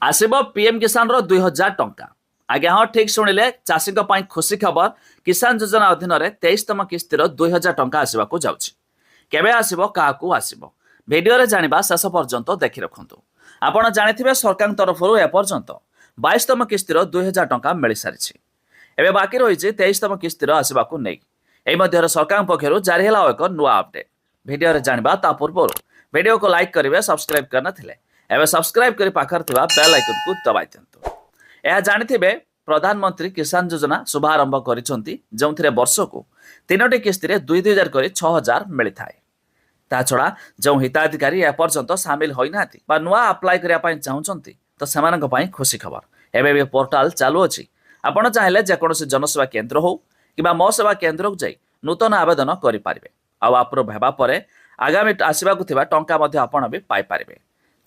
आसब PM किसान रो 2000 टंका। आज्ञा हाँ ठीक शुणिले चाषी खुशी खबर। किसान योजना अधीन 23तम किस्तिर 2000 टंका आसवाक जाउछि। केबे आसिबो काहाकू आसिबो भिडियो रे जानिबा शेष पर्यंत देखि रखंतु। आपण जानिथिबे सरकार तरफरु ए पर्यंत 22तम किस्तिर 2000 टंका मिली सारिछि। एबे बाकी रहिछि 23तम किस्तिर आसवाकू नै। एई मध्यरे सरकार पक्षरु जारी होला एक नुआ अपडेट। भिडियो रे जानिबा ता पूर्व वीडियो को लाइक करिवे, सब्सक्राइब करना थिले एबे सब्सक्राइब करी पाखर थिबा बेल आइकन को दबाइ दियंतु। एहा जानिथिबे प्रधानमंत्री किसान योजना शुभारंभ करिसंती, जोंथिरे वर्षकू 3टी किस्ती रे 2000 करी 6000 मिली थाए। ता छड़ा जो हिताधिकारी ए पर्यंत शामिल होई नाथि बा नुआ अप्लाई करिया पई चाहुचंती तो सेमानक पई खुशी खबर। एबे भी पोर्टाल चालू अछि। आपण चाहिले जे कोनोसी जनसेवा केंद्र हो किबा मो सेवा केंद्र को जाई नूतन आवेदन करि पारिबे। आ अप्रूव हेबा परे आगामी आसीबाकू थिबा टंका मध्ये आपण भी पाई पारिबे।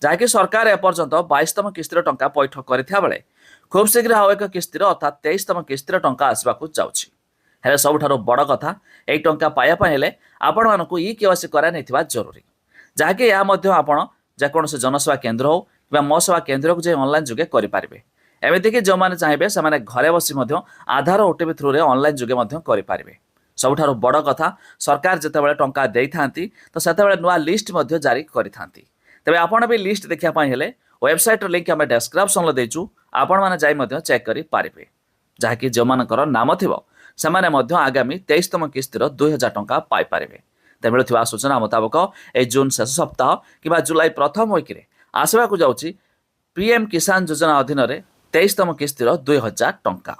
जाकि सरकार ए पर्यंत 22तम किस्तिर टंका पैठ करिथिया बेले खूब शीघ्र आउ एक किस्तिर अर्थात 23तम किस्तिर टंका आसबाकू जाउछि। हेले सबठारो बड़ कथा एई टंका पाया पय हेले आपण मानकू ई केवासी करा नैथिबा जरूरी। जाकि या मध्ये आपण जे कोनोसी जनसेवा केंद्र हो किबा मो सेवा केंद्र को जे ऑनलाइन जुगे करि पारिबे। एमिति कि जो माने चाहेबे से माने घरे बसी मध्ये आधार ओटीपी थ्रू रे ऑनलाइन जुगे मध्ये करि पारिबे। सबठारो बड़ कथा सरकार जेतेबेले टंका देई थांती तो सेतेबेले नुआ लिस्ट मध्ये जारी करि थांती। तबे आपण भी लिस्ट देखिया पय हेले वेबसाइट लिंक आम डिस्क्रिप्शन रे देचु, आपण माने जाई मध्ये चेक करि पारिबे। जाकि जो मानकर नाम थिबो सेमाने मध्ये आगामी 23तम किस्तिर 2000 टंका पाई पारिबे। ते मिलुथिबा सूचना मुताबक ए जून शेष सप्ताह किबा जुलाई प्रथम वीक रे आसबाकू जाउछि पीएम किसान योजना अधीन 23तम किस्तिर 2000 टंका।